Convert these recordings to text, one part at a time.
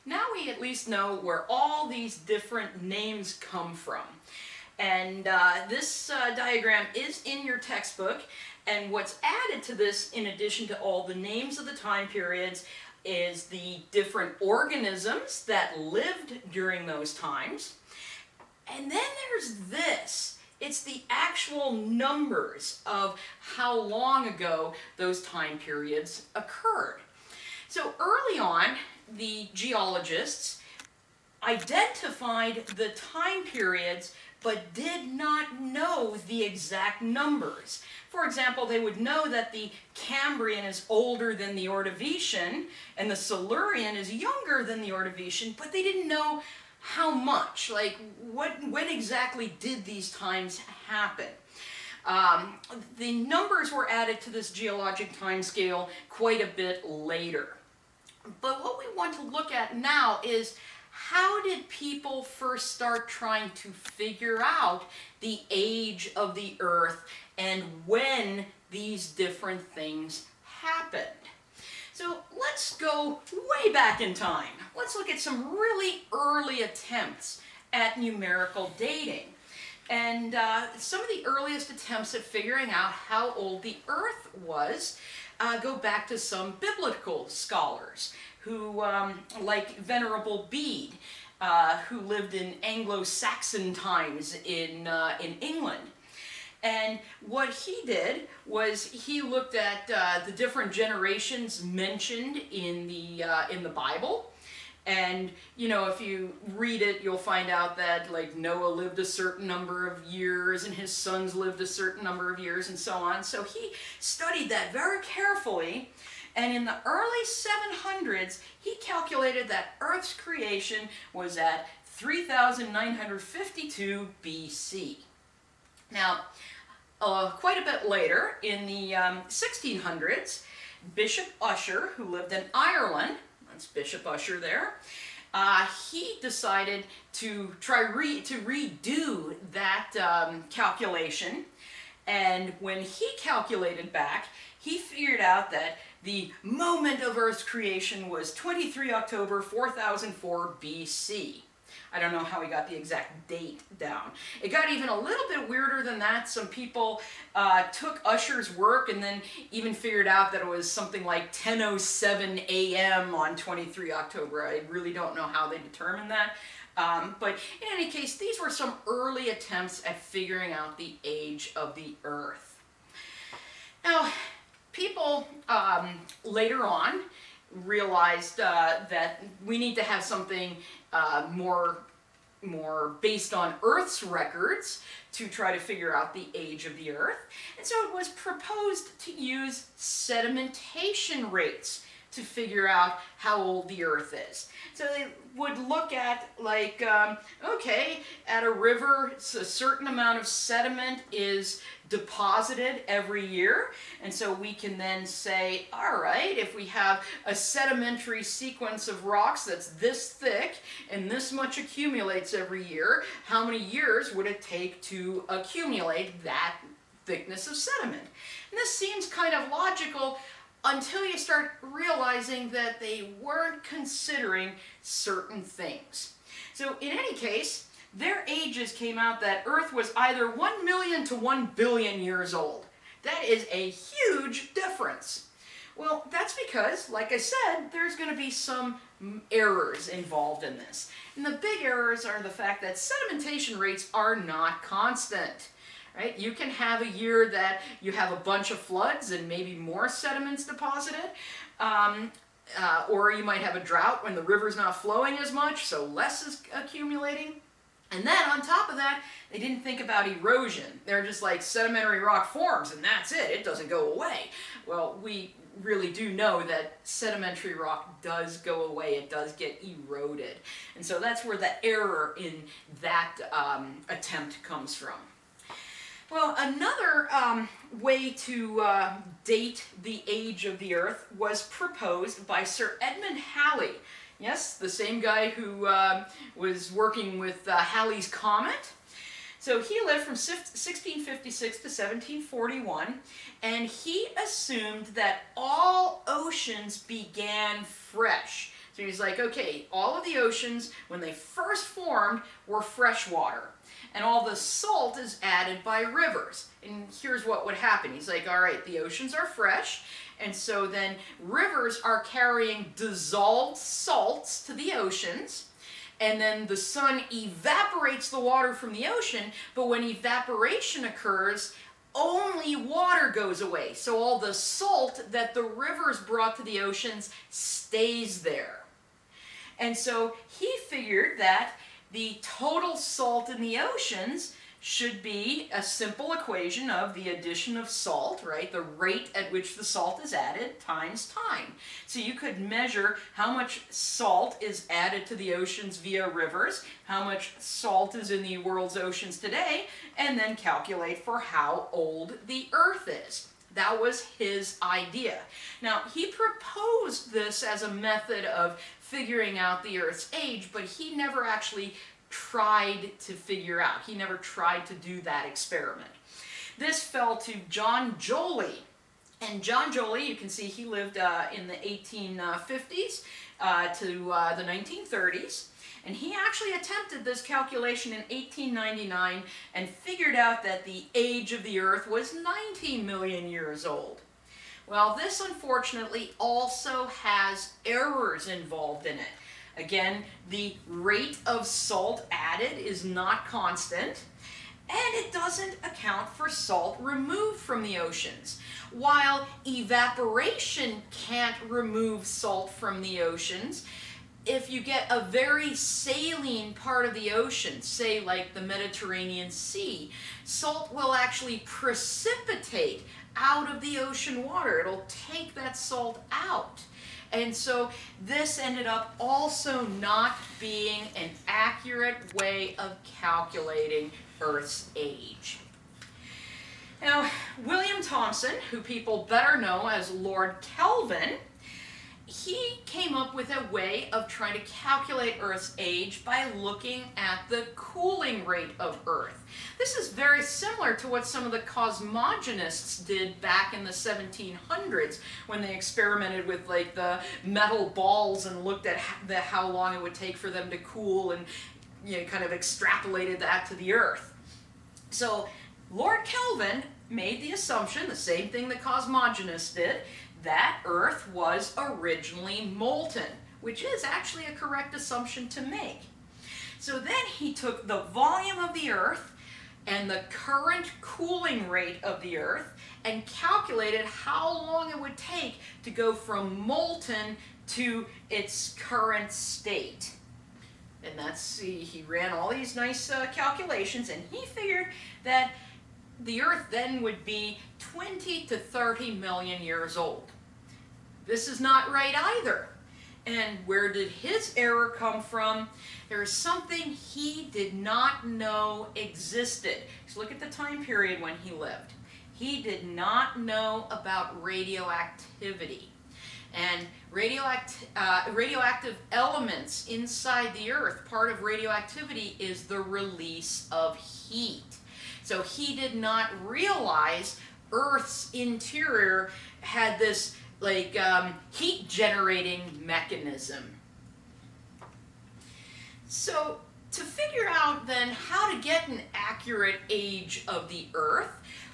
now we at least know where all these different names come from. And this diagram is in your textbook, and what's added to this, in addition to all the names of the time periods, is the different organisms that lived during those times. And then there's this. It's the actual numbers of how long ago those time periods occurred. So early on, the geologists identified the time periods but did not know the exact numbers. For example, they would know that the Cambrian is older than the Ordovician and the Silurian is younger than the Ordovician, but they didn't know how much, like when exactly did these times happen. The numbers were added to this geologic timescale quite a bit later. But what we want to look at now is, how did people first start trying to figure out the age of the Earth and when these different things happened? So let's go way back in time. Let's look at some really early attempts at numerical dating. And some of the earliest attempts at figuring out how old the Earth was go back to some biblical scholars who, like Venerable Bede, who lived in Anglo-Saxon times in England. And what he did was he looked at the different generations mentioned in the Bible. And, you know, if you read it, you'll find out that, like, Noah lived a certain number of years and his sons lived a certain number of years and so on. So he studied that very carefully. And in the early 700s, he calculated that Earth's creation was at 3,952 BC. Now, quite a bit later, in the 1600s, Bishop Ussher, who lived in Ireland, that's Bishop Ussher there, he decided to redo that calculation. And when he calculated back, he figured out that the moment of Earth's creation was 23 October 4004 BC. I don't know how he got the exact date down. It got even a little bit weirder than that. Some people took Ussher's work and then even figured out that it was something like 10:07 a.m. on 23 October. I really don't know how they determined that. But in any case, these were some early attempts at figuring out the age of the Earth. Now, people later on realized that we need to have something more based on Earth's records to try to figure out the age of the Earth. And so it was proposed to use sedimentation rates to figure out how old the Earth is. So they would look at, like, okay, at a river, a certain amount of sediment is deposited every year, and so we can then say, all right, if we have a sedimentary sequence of rocks that's this thick and this much accumulates every year, how many years would it take to accumulate that thickness of sediment? And this seems kind of logical until you start realizing that they weren't considering certain things. So in any case, their ages came out that Earth was either 1 million to 1 billion years old. That is a huge difference. Well, that's because, like I said, there's going to be some errors involved in this. And the big errors are the fact that sedimentation rates are not constant. Right? You can have a year that you have a bunch of floods and maybe more sediments deposited, or you might have a drought when the river's not flowing as much, so less is accumulating. And then on top of that, they didn't think about erosion. They're just like, sedimentary rock forms and that's it, it doesn't go away. Well, we really do know that sedimentary rock does go away, it does get eroded. And so that's where the error in that attempt comes from. Well, another way to date the age of the Earth was proposed by Sir Edmund Halley. Yes, the same guy who was working with Halley's Comet. So he lived from 1656 to 1741, and he assumed that all oceans began fresh. So he's like, okay, all of the oceans, when they first formed, were freshwater. And all the salt is added by rivers. And here's what would happen. He's like, all right, the oceans are fresh, and so then rivers are carrying dissolved salts to the oceans, and then the sun evaporates the water from the ocean, but when evaporation occurs, only water goes away. So all the salt that the rivers brought to the oceans stays there. And so he figured that the total salt in the oceans should be a simple equation of the addition of salt, right? The rate at which the salt is added times time. So you could measure how much salt is added to the oceans via rivers, how much salt is in the world's oceans today, and then calculate for how old the Earth is. That was his idea. Now, he proposed this as a method of figuring out the Earth's age, but he never actually tried to figure out. He never tried to do that experiment. This fell to John Joly. And John Joly, you can see he lived in the 1850s to the 1930s. And he actually attempted this calculation in 1899 and figured out that the age of the Earth was 19 million years old. Well, this unfortunately also has errors involved in it. Again, the rate of salt added is not constant, and it doesn't account for salt removed from the oceans. While evaporation can't remove salt from the oceans, if you get a very saline part of the ocean, say like the Mediterranean Sea, salt will actually precipitate out of the ocean water. It'll take that salt out. And so this ended up also not being an accurate way of calculating Earth's age. Now, William Thomson, who people better know as Lord Kelvin, he came up with a way of trying to calculate Earth's age by looking at the cooling rate of Earth. This is very similar to what some of the cosmogonists did back in the 1700s when they experimented with like the metal balls and looked at how long it would take for them to cool, and kind of extrapolated that to the Earth. So Lord Kelvin made the assumption, the same thing the cosmogonists did, that Earth was originally molten, which is actually a correct assumption to make. So then he took the volume of the Earth and the current cooling rate of the Earth and calculated how long it would take to go from molten to its current state. And he ran all these nice calculations, and he figured that the Earth then would be 20 to 30 million years old. This is not right either. And where did his error come from? There is something he did not know existed. So look at the time period when he lived. He did not know about radioactivity. And radioactive elements inside the Earth, part of radioactivity is the release of heat. So he did not realize Earth's interior had this heat generating mechanism. So to figure out then how to get an accurate age of the Earth,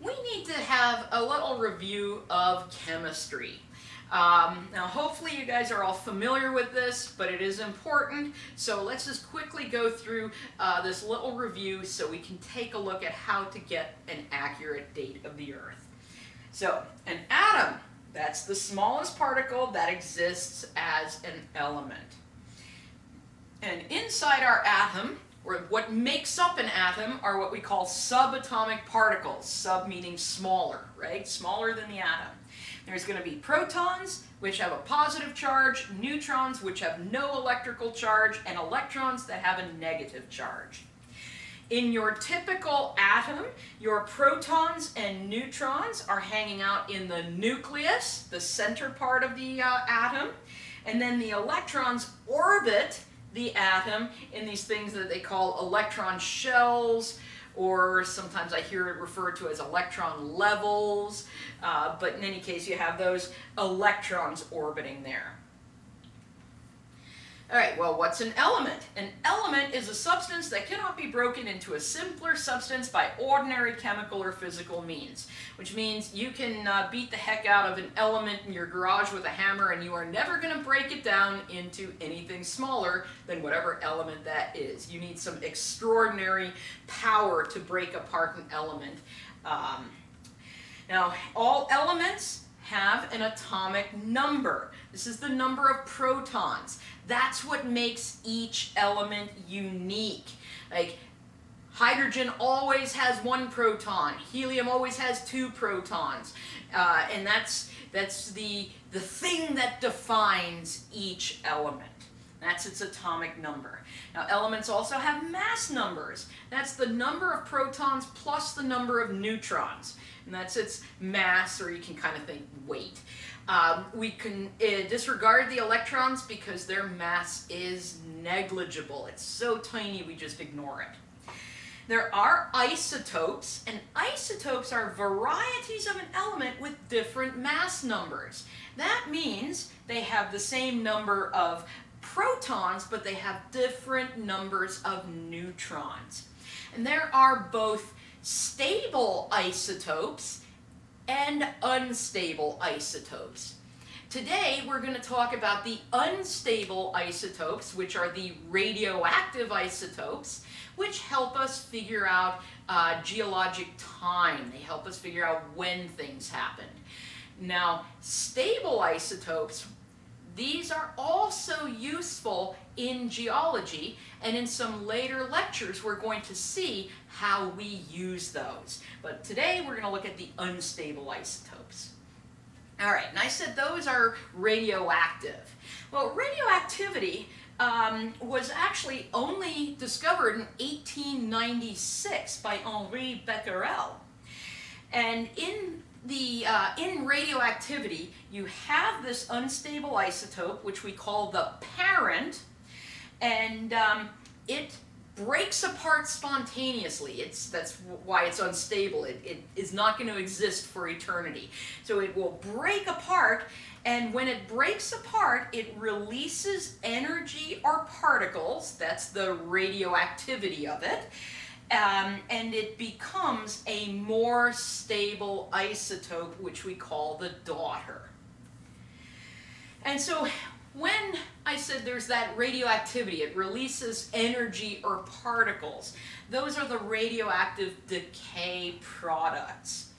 we need to have a little review of chemistry. Now hopefully you guys are all familiar with this, but it is important, so let's just quickly go through this little review so we can take a look at how to get an accurate date of the Earth. So an atom, that's the smallest particle that exists as an element. And inside our atom, or what makes up an atom, are what we call subatomic particles. Sub meaning smaller, right? Smaller than the atom. There's going to be protons, which have a positive charge, neutrons, which have no electrical charge, and electrons that have a negative charge. In your typical atom, your protons and neutrons are hanging out in the nucleus, the center part of the atom, and then the electrons orbit the atom in these things that they call electron shells, or sometimes I hear it referred to as electron levels, but in any case you have those electrons orbiting there. All right, well, what's an element? An element is a substance that cannot be broken into a simpler substance by ordinary chemical or physical means, which means you can beat the heck out of an element in your garage with a hammer and you are never going to break it down into anything smaller than whatever element that is. You need some extraordinary power to break apart an element. Now, all elements have an atomic number. This is the number of protons. That's what makes each element unique. Like, hydrogen always has 1 proton. Helium always has 2 protons. And that's the thing that defines each element. That's its atomic number. Now, elements also have mass numbers. That's the number of protons plus the number of neutrons. And that's its mass, or you can kind of think weight. We can disregard the electrons because their mass is negligible. It's so tiny we just ignore it. There are isotopes, and isotopes are varieties of an element with different mass numbers. That means they have the same number of protons, but they have different numbers of neutrons. And there are both stable isotopes and unstable isotopes. Today we're going to talk about the unstable isotopes, which are the radioactive isotopes, which help us figure out geologic time. They help us figure out when things happened. Now, stable isotopes, these are also useful in geology, and in some later lectures we're going to see how we use those. But today we're going to look at the unstable isotopes. All right, and I said those are radioactive. Well, radioactivity was actually only discovered in 1896 by Henri Becquerel. And in radioactivity, you have this unstable isotope, which we call the parent, and it breaks apart spontaneously. That's why it's unstable. It is not going to exist for eternity. So it will break apart, and when it breaks apart, it releases energy or particles. That's the radioactivity of it. And it becomes a more stable isotope, which we call the daughter. And so when I said there's that radioactivity, it releases energy or particles. Those are the radioactive decay products.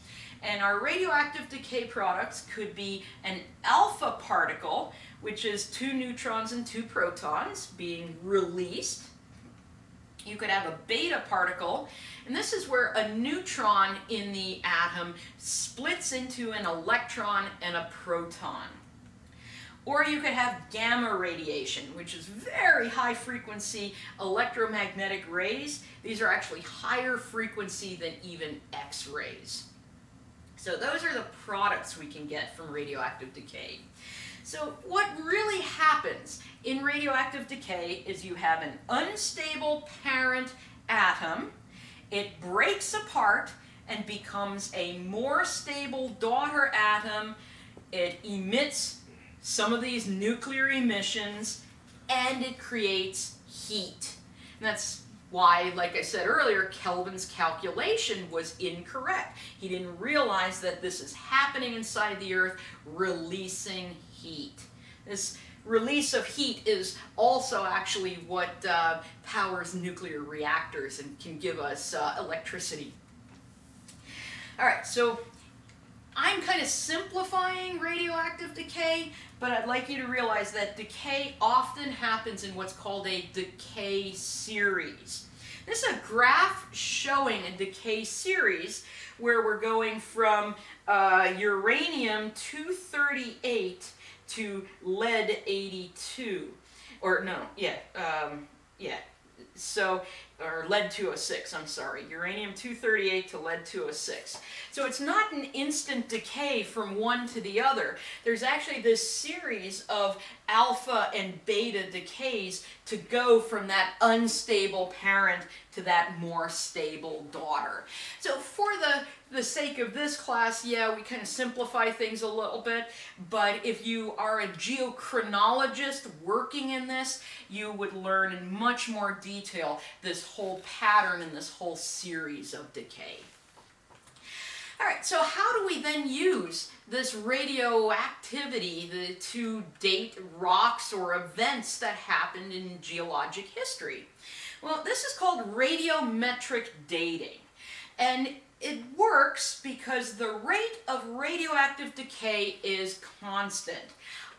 And our radioactive decay products could be an alpha particle, which is 2 neutrons and 2 protons being released. You could have a beta particle, and this is where a neutron in the atom splits into an electron and a proton. Or you could have gamma radiation, which is very high frequency electromagnetic rays. These are actually higher frequency than even X-rays. So those are the products we can get from radioactive decay. So what really happens in radioactive decay is you have an unstable parent atom. It breaks apart and becomes a more stable daughter atom. It emits some of these nuclear emissions, and it creates heat. And that's why, like I said earlier, Kelvin's calculation was incorrect. He didn't realize that this is happening inside the Earth, releasing heat. This release of heat is also actually what powers nuclear reactors and can give us electricity. All right, so I'm kind of simplifying radioactive decay, but I'd like you to realize that decay often happens in what's called a decay series. This is a graph showing a decay series where we're going from uranium-238 to lead-82. Or no, or lead-206, I'm sorry, uranium-238 to lead-206. So it's not an instant decay from one to the other. There's actually this series of alpha and beta decays to go from that unstable parent to that more stable daughter. So for the sake of this class, yeah, we kind of simplify things a little bit, but if you are a geochronologist working in this, you would learn in much more detail this whole pattern and this whole series of decay. All right, so how do we then use this radioactivity to date rocks or events that happened in geologic history? Well, this is called radiometric dating. And it works because the rate of radioactive decay is constant.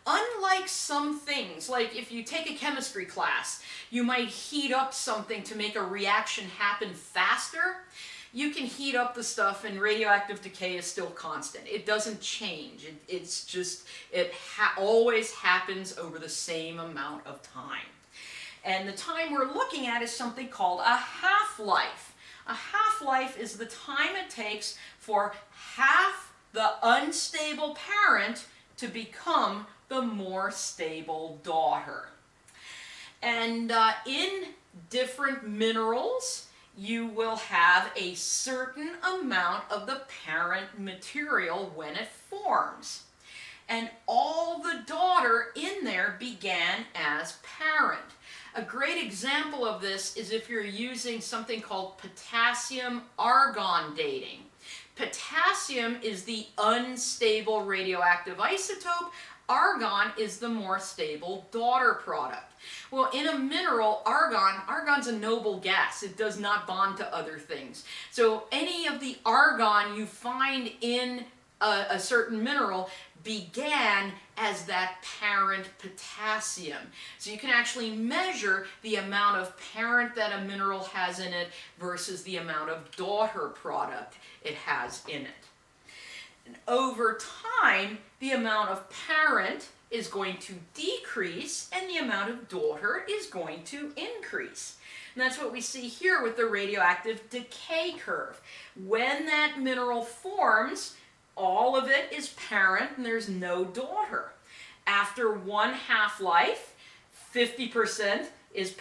Unlike some things, like if you take a chemistry class, you might heat up something to make a reaction happen faster. You can heat up the stuff and radioactive decay is still constant. It doesn't change. It's just, always happens over the same amount of time. And the time we're looking at is something called a half-life. A half-life is the time it takes for half the unstable parent to become the more stable daughter. And in different minerals, you will have a certain amount of the parent material when it forms. And all the daughter in there began as parent. A great example of this is if you're using something called potassium-argon dating. Potassium is the unstable radioactive isotope. Argon is the more stable daughter product. Well, in a mineral, argon's a noble gas. It does not bond to other things. So any of the argon you find in a certain mineral began as that parent potassium. So you can actually measure the amount of parent that a mineral has in it versus the amount of daughter product it has in it. And over time, the amount of parent is going to decrease and the amount of daughter is going to increase. And that's what we see here with the radioactive decay curve. When that mineral forms, all of it is parent and there's no daughter. After one half-life, 50% is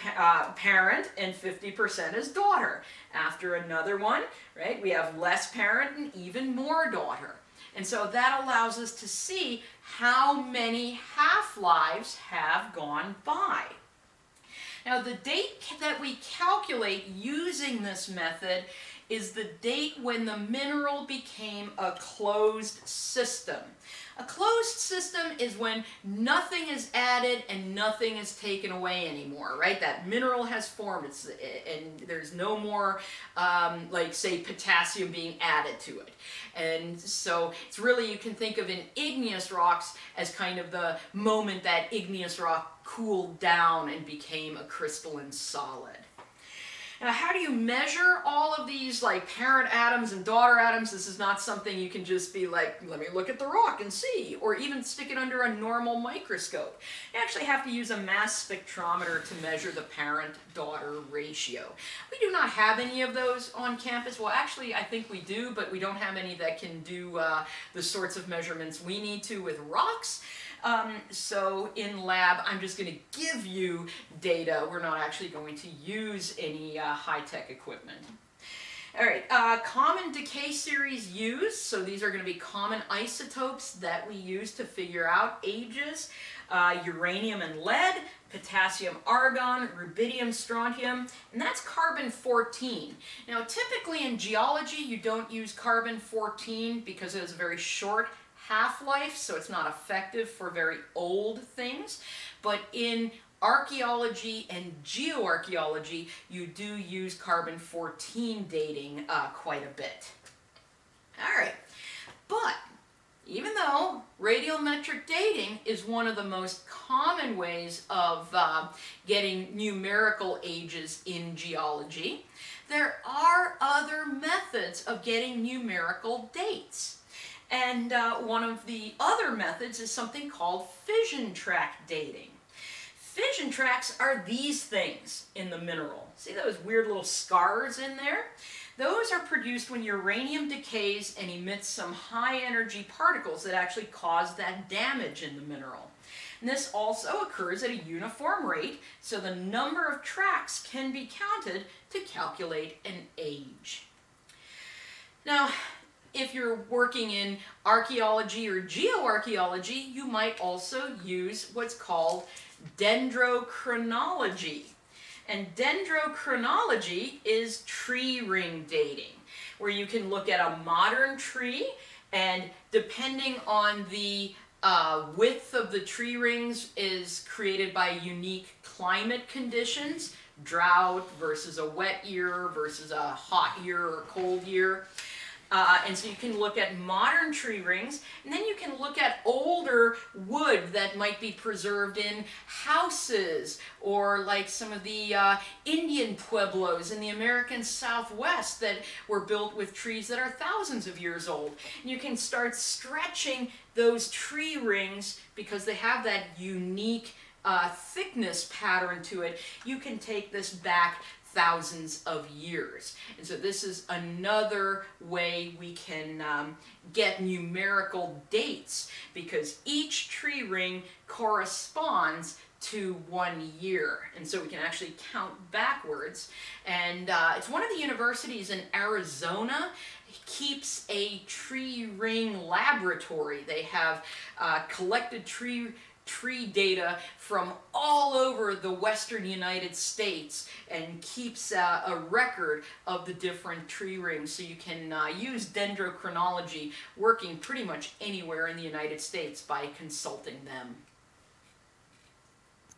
parent and 50% is daughter. After another one, right, we have less parent and even more daughter. And so that allows us to see how many half-lives have gone by. Now the date that we calculate using this method is the date when the mineral became a closed system. A closed system is when nothing is added and nothing is taken away anymore, right? That mineral has formed, and there's no more, like say, potassium being added to it. And so it's really, you can think of in igneous rocks as kind of the moment that igneous rock cooled down and became a crystalline solid. Now, how do you measure all of these, like parent atoms and daughter atoms? This is not something you can just be like, let me look at the rock and see, or even stick it under a normal microscope. You actually have to use a mass spectrometer to measure the parent-daughter ratio. We do not have any of those on campus. Well, actually, I think we do, but we don't have any that can do the sorts of measurements we need to with rocks. So in lab, I'm just going to give you data. We're not actually going to use any high-tech equipment. All right, common decay series used. So these are going to be common isotopes that we use to figure out ages. Uranium and lead, potassium argon, rubidium strontium, and that's carbon-14. Now typically in geology you don't use carbon-14 because it has a very short half-life, so it's not effective for very old things. But in archaeology and geoarchaeology, you do use carbon-14 dating quite a bit. All right, but even though radiometric dating is one of the most common ways of getting numerical ages in geology, there are other methods of getting numerical dates. And one of the other methods is something called fission track dating. Fission tracks are these things in the mineral. See those weird little scars in there? Those are produced when uranium decays and emits some high energy particles that actually cause that damage in the mineral. And this also occurs at a uniform rate, so the number of tracks can be counted to calculate an age. Now, if you're working in archaeology or geoarchaeology, you might also use what's called dendrochronology. And dendrochronology is tree ring dating, where you can look at a modern tree, and depending on the width of the tree rings is created by unique climate conditions, drought versus a wet year versus a hot year or cold year. And so you can look at modern tree rings, and then you can look at older wood that might be preserved in houses, or like some of the Indian pueblos in the American Southwest that were built with trees that are thousands of years old. And you can start stretching those tree rings because they have that unique thickness pattern to it. You can take this back thousands of years. And so this is another way we can get numerical dates, because each tree ring corresponds to 1 year. And so we can actually count backwards. And it's one of the universities in Arizona keeps a tree ring laboratory. They have collected tree data from all over the western United States and keeps a record of the different tree rings. So you can use dendrochronology working pretty much anywhere in the United States by consulting them.